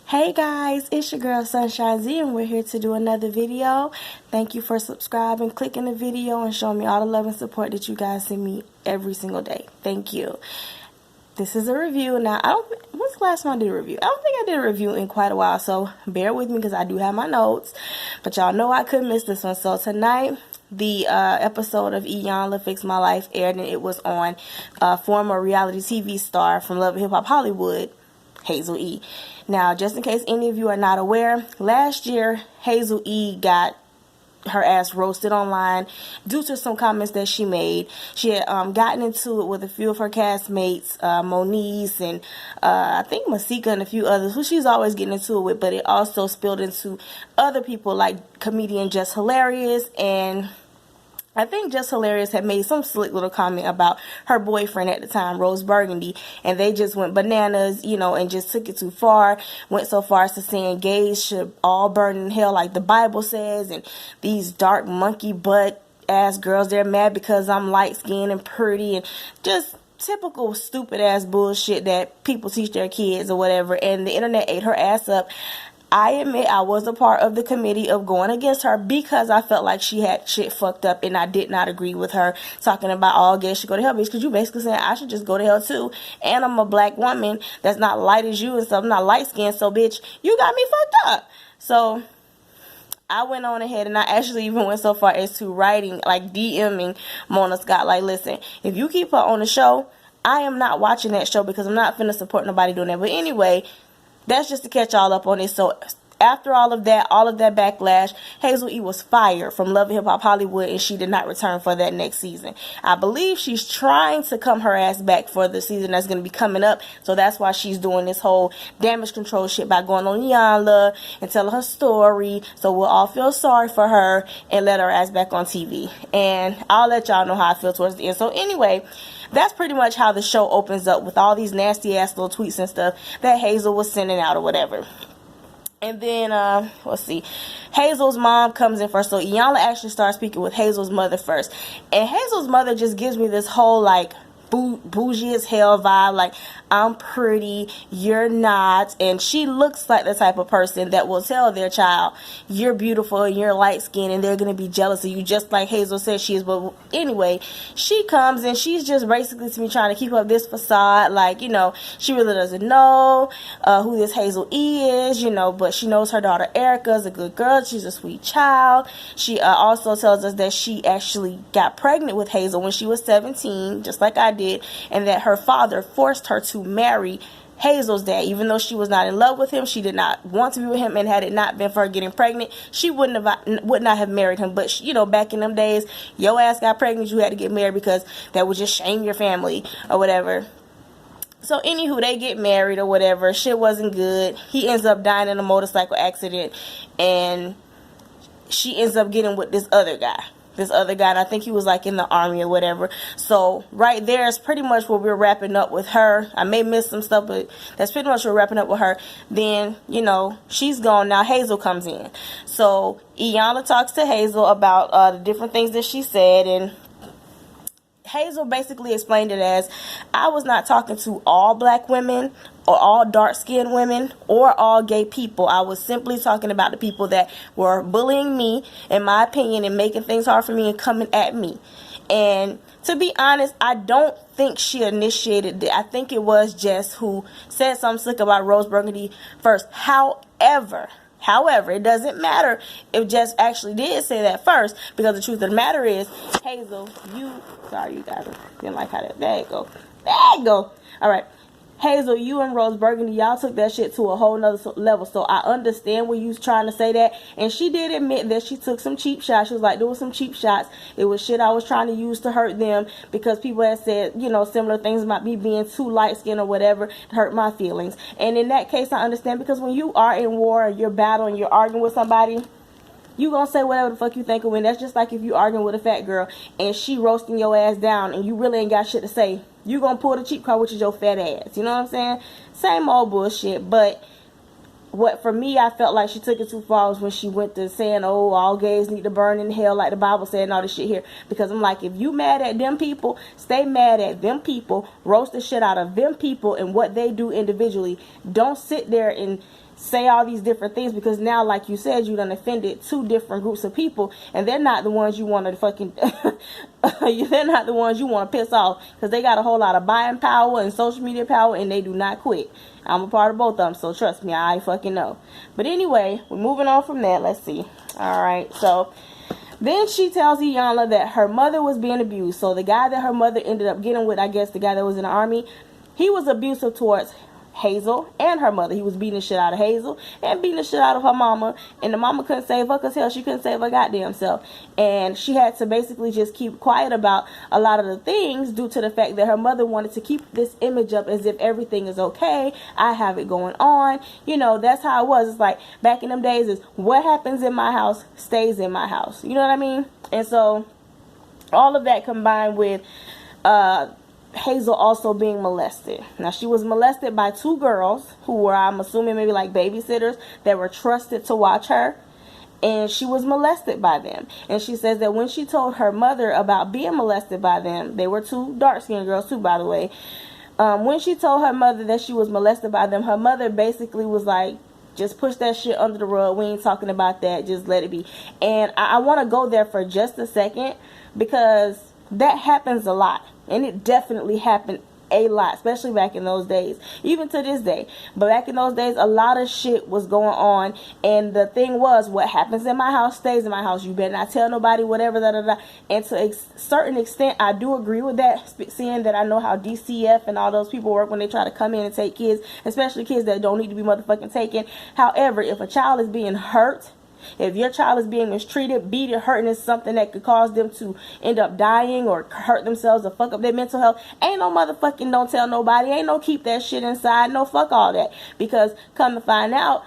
Hey guys, it's your girl Sunshine Z and we're here to do another video. Thank you for subscribing, clicking the video, and showing me all the love and support that you guys send me every single day. Thank you. This is a review. Now, when's the last time I did a review? I don't think I did a review in quite a while, so bear with me because I do have my notes. But y'all know I couldn't miss this one. So tonight, the episode of Iyanla Fix My Life aired, and it was on former reality TV star from Love and Hip Hop Hollywood, Hazel E. Now, just in case any of you are not aware, last year Hazel E got her ass roasted online due to some comments that she made. She had gotten into it with a few of her castmates, Moniece and I think Mosquito and a few others who she's always getting into it with, but it also spilled into other people like comedian Just Hilarious, and I think Just Hilarious had made some slick little comment about her boyfriend at the time, Rose Burgundy, and they just went bananas, and just took it too far. Went so far as to saying gays should all burn in hell like the Bible says, and these dark monkey butt ass girls, they're mad because I'm light skinned and pretty, and just typical stupid ass bullshit that people teach their kids or whatever. And the internet ate her ass up. I admit I was a part of the committee of going against her because I felt like she had shit fucked up, and I did not agree with her talking about all gays should go to hell, because you basically saying I should just go to hell too, and I'm a black woman that's not light as you and stuff, I'm not light skinned, so bitch, you got me fucked up. So I went on ahead and I actually even went so far as to writing, like DMing Mona Scott, like, listen, if you keep her on the show, I am not watching that show because I'm not finna support nobody doing that. But anyway, that's just to catch all up on it. So after all of that backlash, Hazel E was fired from Love and Hip Hop Hollywood, and she did not return for that next season. I believe she's trying to come her ass back for the season that's going to be coming up. So that's why she's doing this whole damage control shit by going on Iyanla and telling her story. So we'll all feel sorry for her and let her ass back on TV. And I'll let y'all know how I feel towards the end. So anyway, that's pretty much how the show opens up, with all these nasty ass little tweets and stuff that Hazel was sending out or whatever. And then, let's see, Hazel's mom comes in first. So Iyanla actually starts speaking with Hazel's mother first. And Hazel's mother just gives me this whole, like, bougie as hell vibe, like, I'm pretty, you're not. And she looks like the type of person that will tell their child, you're beautiful and you're light skinned, and they're going to be jealous of you, just like Hazel says she is. But anyway, she comes and she's just basically to me trying to keep up this facade, like, she really doesn't know who this Hazel E is, but she knows her daughter Erica is a good girl, she's a sweet child. She also tells us that she actually got pregnant with Hazel when she was 17, just like I did, and that her father forced her to marry Hazel's dad. Even though she was not in love with him, she did not want to be with him, and had it not been for her getting pregnant, she would not have married him. But back in them days, your ass got pregnant, you had to get married because that would just shame your family or whatever. So anywho, they get married or whatever. Shit wasn't good. He ends up dying in a motorcycle accident, and she ends up getting with this other guy, and I think he was like in the army or whatever. So right there is pretty much what we're wrapping up with her. I may miss some stuff, but that's pretty much what we're wrapping up with her. Then, she's gone. Now Hazel comes in. So Iyanla talks to Hazel about the different things that she said, and Hazel basically explained it as, I was not talking to all black women or all dark-skinned women or all gay people. I was simply talking about the people that were bullying me, in my opinion, and making things hard for me and coming at me. And to be honest, I don't think she initiated it. I think it was Jess who said something slick about Rose Burgundy first. However, it doesn't matter if Jess actually did say that first, because the truth of the matter is, Hazel, sorry you guys, I didn't like how there you go. All right. Hazel, you and Rose Burgundy, y'all took that shit to a whole nother level. So I understand when you was trying to say that. And she did admit that she took some cheap shots. She was like, there was some cheap shots. It was shit I was trying to use to hurt them, because people had said, similar things about me being too light-skinned or whatever to hurt my feelings. And in that case, I understand, because when you are in war, you're battling, you're arguing with somebody, you gonna say whatever the fuck you think of when. That's just like if you arguing with a fat girl and she roasting your ass down and you really ain't got shit to say. You gonna pull the cheap card, which is your fat ass. You know what I'm saying? Same old bullshit. But what for me, I felt like she took it too far was when she went to saying, oh, all gays need to burn in hell like the Bible said and all this shit here. Because I'm like, if you mad at them people, stay mad at them people, roast the shit out of them people and what they do individually. Don't sit there and say all these different things, because now, like you said, you done offended two different groups of people, and they're not the ones you want to fucking they're not the ones you want to piss off, because they got a whole lot of buying power and social media power, and they do not quit. I'm a part of both of them, so trust me, I fucking know. But anyway, we're moving on from that. Let's see. All right, so then she tells Iyanla that her mother was being abused. So the guy that her mother ended up getting with, I guess the guy that was in the army, he was abusive towards Hazel and her mother. He was beating the shit out of Hazel and beating the shit out of her mama, and the mama couldn't save her because hell, she couldn't save her goddamn self, and she had to basically just keep quiet about a lot of the things due to the fact that her mother wanted to keep this image up as if everything is okay. I have it going on, you know. That's how it was. It's like back in them days, is what happens in my house stays in my house, you know what I mean? And so all of that combined with Hazel also being molested. Now, she was molested by two girls who were, I'm assuming, maybe like babysitters that were trusted to watch her, and she was molested by them. And she says that when she told her mother about being molested by them, they were two dark-skinned girls too, by the way, when she told her mother that she was molested by them, her mother basically was like, just push that shit under the rug. We ain't talking about that. Just let it be. And I want to go there for just a second, because that happens a lot. And it definitely happened a lot, especially back in those days, even to this day. But back in those days, a lot of shit was going on, and the thing was, what happens in my house stays in my house. You better not tell nobody, whatever, da da da. And to a certain extent, I do agree with that, seeing that I know how DCF and all those people work when they try to come in and take kids, especially kids that don't need to be motherfucking taken. However, if a child is being hurt, if your child is being mistreated, beaten, hurting, is something that could cause them to end up dying or hurt themselves or fuck up their mental health, ain't no motherfucking don't tell nobody. Ain't no keep that shit inside. No, fuck all that. Because come to find out,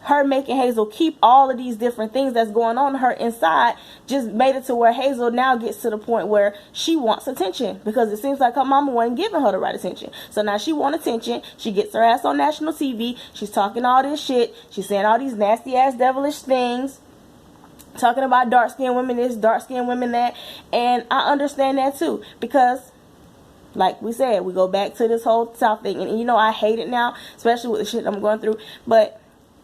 her making Hazel keep all of these different things that's going on to her inside just made it to where Hazel now gets to the point where she wants attention, because it seems like her mama wasn't giving her the right attention. So now she wants attention. She gets her ass on national TV. She's talking all this shit. She's saying all these nasty ass devilish things, talking about dark-skinned women this, dark-skinned women that. And I understand that too, because like we said, we go back to this whole South thing, and you know, I hate it now, especially with the shit I'm going through, but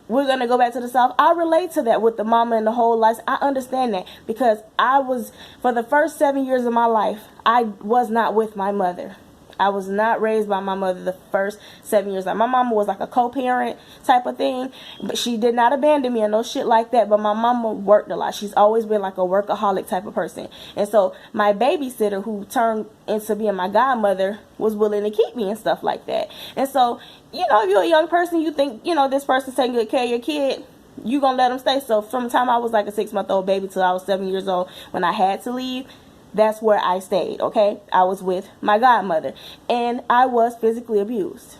we're going to go back to the South. I relate to that with the mama and the whole life. I understand that, because I was, for the first 7 years of my life, I was not with my mother. I was not raised by my mother the first 7 years. Like, my mama was like a co-parent type of thing, but she did not abandon me or no shit like that. But my mama worked a lot. She's always been like a workaholic type of person. And so my babysitter, who turned into being my godmother, was willing to keep me and stuff like that. And so, you know, if you're a young person, you think, you know, this person's taking good care of your kid, you gonna let them stay. So from the time I was like a 6-month-old baby till I was 7 years old, when I had to leave, that's where I stayed, okay? I was with my godmother, and I was physically abused.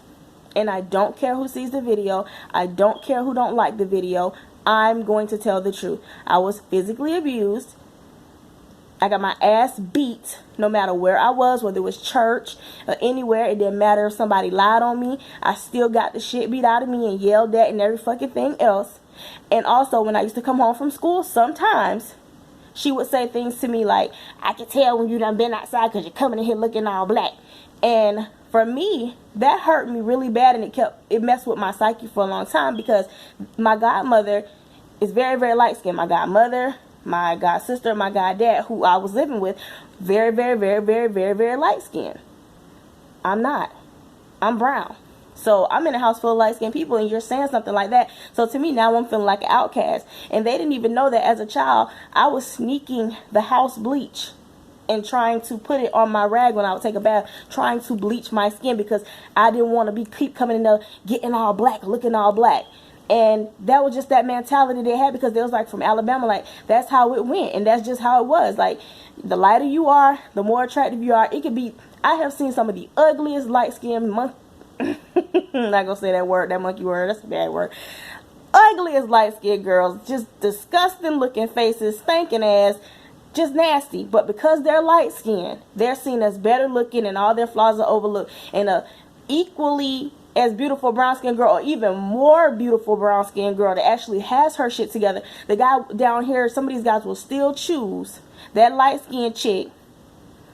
And I don't care who sees the video. I don't care who don't like the video. I'm going to tell the truth. I was physically abused. I got my ass beat no matter where I was, whether it was church or anywhere. It didn't matter if somebody lied on me. I still got the shit beat out of me and yelled at and every fucking thing else. And also, when I used to come home from school, sometimes she would say things to me like, I can tell when you done been outside because you're coming in here looking all black. And for me, that hurt me really bad, and it messed with my psyche for a long time, because my godmother is very, very light-skinned. My godmother, my god sister, my god dad, who I was living with, very, very, very, very, very, very light-skinned. I'm not. I'm brown. So I'm in a house full of light-skinned people, and you're saying something like that. So to me, now I'm feeling like an outcast. And they didn't even know that as a child, I was sneaking the house bleach and trying to put it on my rag when I would take a bath, trying to bleach my skin, because I didn't want to keep coming in there getting all black, looking all black. And that was just that mentality they had, because they was like from Alabama, like that's how it went, and that's just how it was. Like, the lighter you are, the more attractive you are. It could be, I have seen some of the ugliest light-skinned I'm not gonna say that word, that monkey word, that's a bad word. Ugliest light-skinned girls, just disgusting looking faces, stinking ass, just nasty. But because they're light-skinned, they're seen as better looking, and all their flaws are overlooked. And a equally as beautiful brown-skinned girl, or even more beautiful brown-skinned girl that actually has her shit together, the guy down here, some of these guys will still choose that light-skinned chick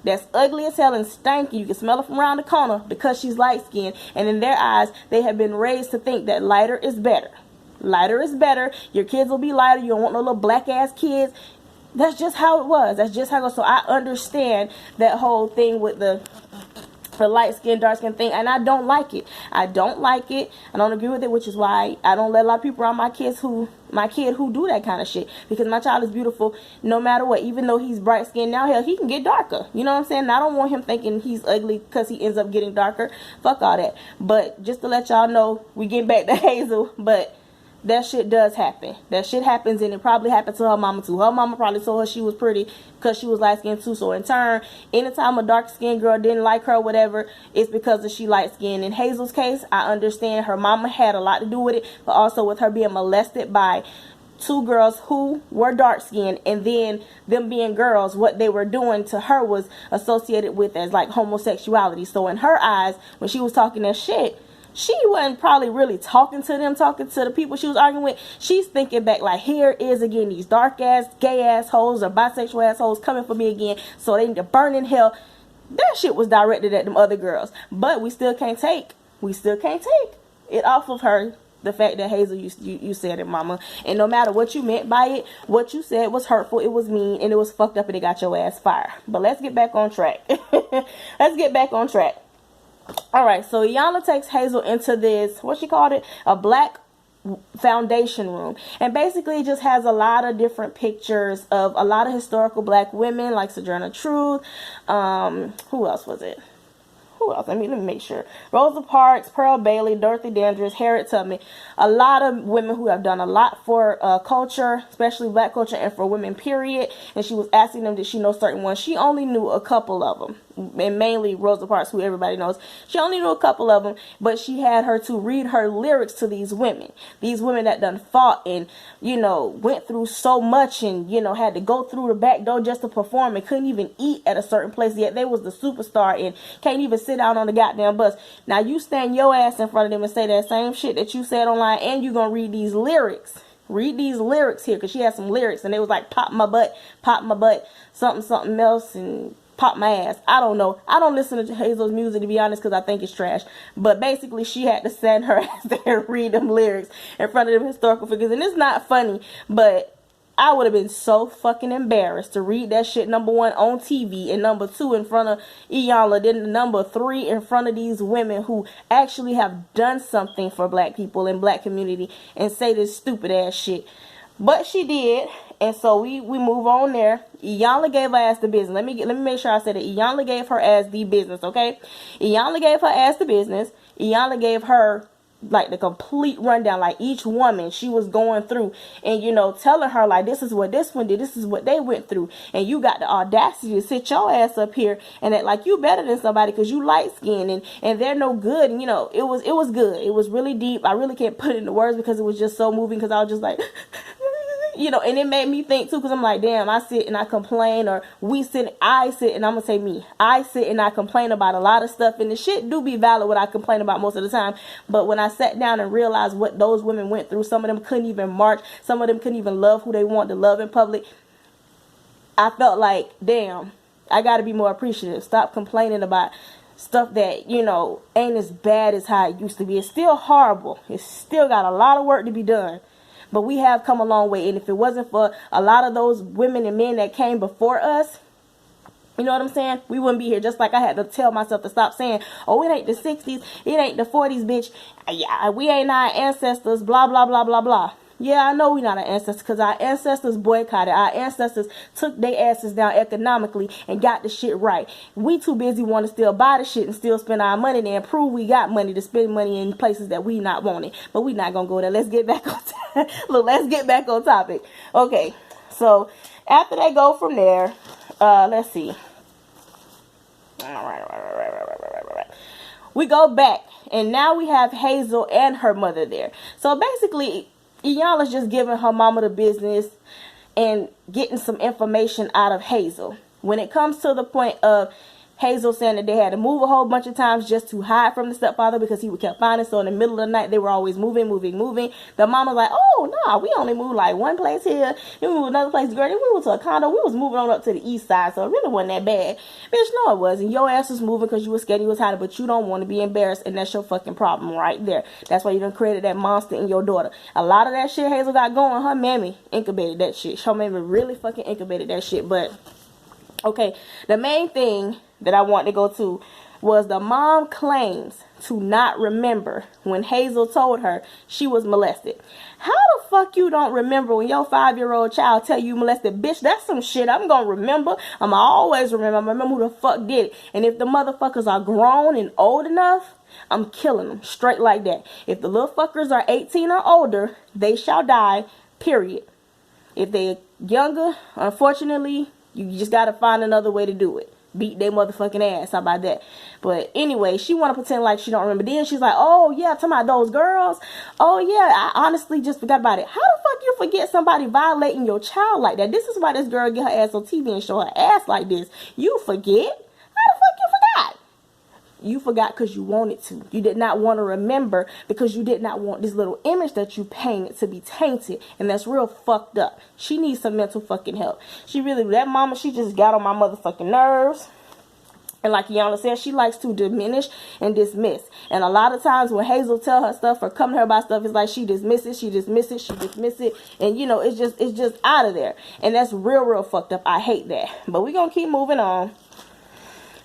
that's ugly as hell and stanky. You can smell her from around the corner, because she's light-skinned. And in their eyes, they have been raised to think that lighter is better. Lighter is better. Your kids will be lighter. You don't want no little black ass kids. That's just how it was. That's just how it goes. So I understand that whole thing with the light skin, dark skin thing, and I don't like it. I don't like it. I don't agree with it, which is why I don't let a lot of people around my kid who do that kind of shit, because my child is beautiful no matter what. Even though he's bright skinned now, hell, he can get darker. You know what I'm saying? And I don't want him thinking he's ugly because he ends up getting darker. Fuck all that. But just to let y'all know, we get back to Hazel, but that shit does happen. That shit happens, and it probably happened to her mama too. Her mama probably told her she was pretty because she was light skinned too. So in turn, anytime a dark skinned girl didn't like her or whatever, it's because of she light skinned. In Hazel's case, I understand her mama had a lot to do with it, but also with her being molested by two girls who were dark skinned, and then them being girls, what they were doing to her was associated with as like homosexuality. So in her eyes, when she was talking that shit, she wasn't probably really talking to the people she was arguing with. She's thinking back like, here is again these dark ass, gay assholes or bisexual assholes coming for me again, so they need to burn in hell. That shit was directed at them other girls. But we still can't take it off of her, the fact that Hazel, you said it, mama. And no matter what you meant by it, what you said was hurtful, it was mean, and it was fucked up, and it got your ass fired. But let's get back on track. Let's get back on track. Alright, so Iyanla takes Hazel into this, what she called it, a black foundation room. And basically it just has a lot of different pictures of a lot of historical black women, like Sojourner Truth. Who else was it? Who else? Let me make sure. Rosa Parks, Pearl Bailey, Dorothy Dandridge, Harriet Tubman. A lot of women who have done a lot for culture, especially black culture, and for women, period. And she was asking them, did she know certain ones? She only knew a couple of them. And mainly Rosa Parks, who everybody knows. She only knew a couple of them, but she had her to read her lyrics to these women. These women that done fought and, you know, went through so much and, you know, had to go through the back door just to perform and couldn't even eat at a certain place, yet they was the superstar and can't even sit down on the goddamn bus. Now you stand your ass in front of them and say that same shit that you said online, and you gonna read these lyrics. Read these lyrics here, because she had some lyrics and they was like, pop my butt, something else, and pop my ass. I don't know. I don't listen to Hazel's music, to be honest, because I think it's trash. But basically, she had to send her ass there and read them lyrics in front of them historical figures. And it's not funny, but I would have been so fucking embarrassed to read that shit, number one, on TV, and number two, in front of Iyanla, then number three, in front of these women who actually have done something for black people and black community, and say this stupid ass shit. But she did, and so we move on there. Iyanla gave her ass the business. Let me make sure I said it. Iyanla gave her ass the business, okay? Iyanla gave her ass the business. Iyanla gave her like the complete rundown, like each woman she was going through, and you know, telling her like, this is what this one did, this is what they went through, and you got the audacity to sit your ass up here and act like you better than somebody because you light skinned and they're no good. And you know, it was good. It was really deep. I really can't put it into words because it was just so moving, because I was just like you know, and it made me think too, because I'm like, damn, I sit and I complain, or I sit and I'm gonna say me, I sit and I complain about a lot of stuff, and the shit do be valid what I complain about most of the time. But when I sat down and realized what those women went through, some of them couldn't even march, some of them couldn't even love who they want to love in public, I felt like, damn, I gotta be more appreciative. Stop complaining about stuff that, you know, ain't as bad as how it used to be. It's still horrible. It's still got a lot of work to be done. But we have come a long way. And if it wasn't for a lot of those women and men that came before us, you know what I'm saying, we wouldn't be here. Just like I had to tell myself to stop saying, oh, it ain't the 60s, it ain't the 40s, bitch. Yeah, we ain't our ancestors, blah, blah, blah, blah, blah. Yeah, I know we're not our ancestors, because our ancestors boycotted. Our ancestors took their asses down economically and got the shit right. We too busy want to still buy the shit and still spend our money there and prove we got money to spend money in places that we not wanting. But we not going to go there. Let's get back on Look, let's get back on topic. Okay, so after they go from there, let's see. All right. We go back, and now we have Hazel and her mother there. So basically, Iyanla's just giving her mama the business and getting some information out of Hazel. When it comes to the point of Hazel saying that they had to move a whole bunch of times just to hide from the stepfather because he would keep finding. So in the middle of the night, they were always moving. The mom was like, oh, no, we only moved like one place here. Then we moved another place. Girl, then we went to a condo. We was moving on up to the east side. So it really wasn't that bad. Bitch, no, it wasn't. Your ass was moving because you was scared you was hiding, but you don't want to be embarrassed. And that's your fucking problem right there. That's why you done created that monster in your daughter. A lot of that shit Hazel got going, her mammy incubated that shit. Her mammy really fucking incubated that shit. But, okay, the main thing that I want to go to was the mom claims to not remember when Hazel told her she was molested. How the fuck you don't remember when your 5-year-old child tell you molested? Bitch, that's some shit I'm gonna remember. I'm always remember. I'm remember who the fuck did it. And if the motherfuckers are grown and old enough, I'm killing them straight like that. If the little fuckers are 18 or older, they shall die, period. If they're younger, unfortunately, you just gotta find another way to do it. Beat their motherfucking ass. How about that? But anyway, she want to pretend like she don't remember. Then she's like, oh yeah, talking about those girls. Oh yeah, I honestly just forgot about it. How the fuck you forget somebody violating your child like that? This is why this girl get her ass on TV and show her ass like this. You forget? How the fuck you forgot? You forgot because you wanted to. You did not want to remember because you did not want this little image that you painted to be tainted. And that's real fucked up. She needs some mental fucking help. She really, that mama, she just got on my motherfucking nerves. And like Iyanla said, she likes to diminish and dismiss. And a lot of times when Hazel tell her stuff or come to her about stuff, it's like she dismisses it. And you know, it's just out of there. And that's real fucked up. I hate that. But we're going to keep moving on.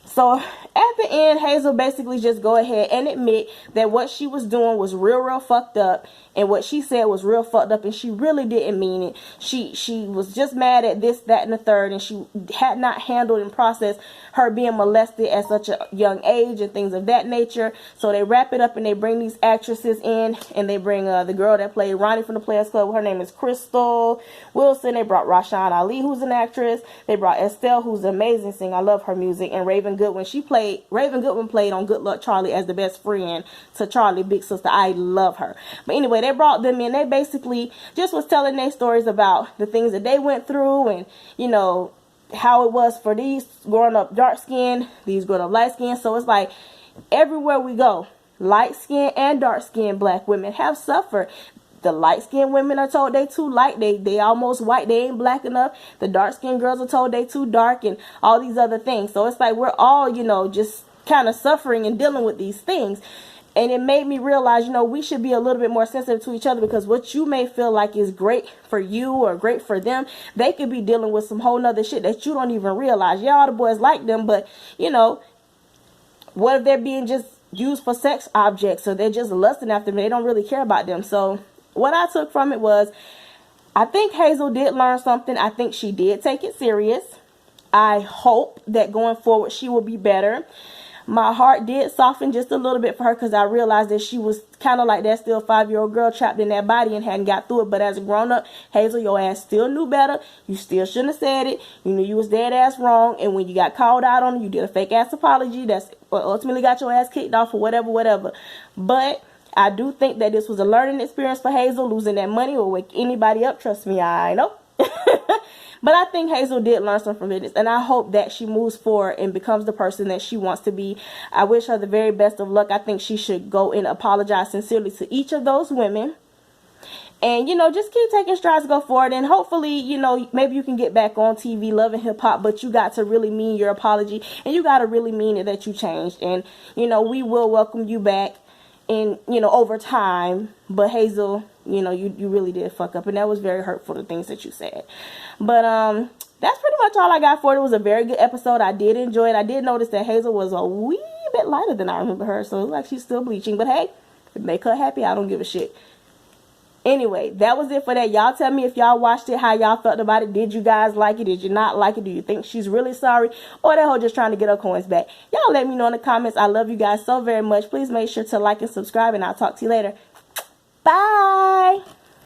So at the end, Hazel basically just go ahead and admit that what she was doing was real fucked up. And what she said was real fucked up. And she really didn't mean it. She was just mad at this, that, and the third. And she had not handled and processed her being molested at such a young age and things of that nature. So they wrap it up and they bring these actresses in. And they bring the girl that played Ronnie from the Players Club. Her name is Crystal Wilson. They brought Rashan Ali, who's an actress. They brought Estelle, who's an amazing singer. I love her music. And Raven Goodwin. Raven Goodwin played on Good Luck Charlie as the best friend to Charlie, big sister. I love her. But anyway, they brought them in. They basically just was telling their stories about the things that they went through and, you know, how it was for these growing up dark skinned, these growing up light skinned. So it's like everywhere we go, light skinned and dark skinned black women have suffered. The light-skinned women are told they too light. They almost white. They ain't black enough. The dark-skinned girls are told they too dark and all these other things. So it's like we're all, you know, just kind of suffering and dealing with these things. And it made me realize, you know, we should be a little bit more sensitive to each other because what you may feel like is great for you or great for them, they could be dealing with some whole nother shit that you don't even realize. Yeah, all the boys like them, but, you know, what if they're being just used for sex objects or they're just lusting after them? They don't really care about them. So what I took from it was, I think Hazel did learn something. I think she did take it serious. I hope that going forward she will be better. My heart did soften just a little bit for her because I realized that she was kind of like that still 5-year-old girl trapped in that body and hadn't got through it. But as a grown-up, Hazel, your ass still knew better. You still shouldn't have said it. You knew you was dead ass wrong. And when you got called out on it, you did a fake ass apology. That's what ultimately got your ass kicked off or whatever. But I do think that this was a learning experience for Hazel. Losing that money will wake anybody up. Trust me, I know. But I think Hazel did learn something from this. And I hope that she moves forward and becomes the person that she wants to be. I wish her the very best of luck. I think she should go and apologize sincerely to each of those women. And, you know, just keep taking strides to go forward. And hopefully, you know, maybe you can get back on TV, loving hip hop. But you got to really mean your apology. And you got to really mean it that you changed. And, you know, we will welcome you back. And, you know, over time. But Hazel, you know, you really did fuck up. And that was very hurtful, the things that you said. But that's pretty much all I got for it. It was a very good episode. I did enjoy it. I did notice that Hazel was a wee bit lighter than I remember her. So it looks like she's still bleaching. But hey, if it make her happy, I don't give a shit. Anyway, that was it for that. Y'all tell me if y'all watched it, how y'all felt about it. Did you guys like it? Did you not like it? Do you think she's really sorry? Or that hoe just trying to get her coins back? Y'all let me know in the comments. I love you guys so very much. Please make sure to like and subscribe, and I'll talk to you later. Bye!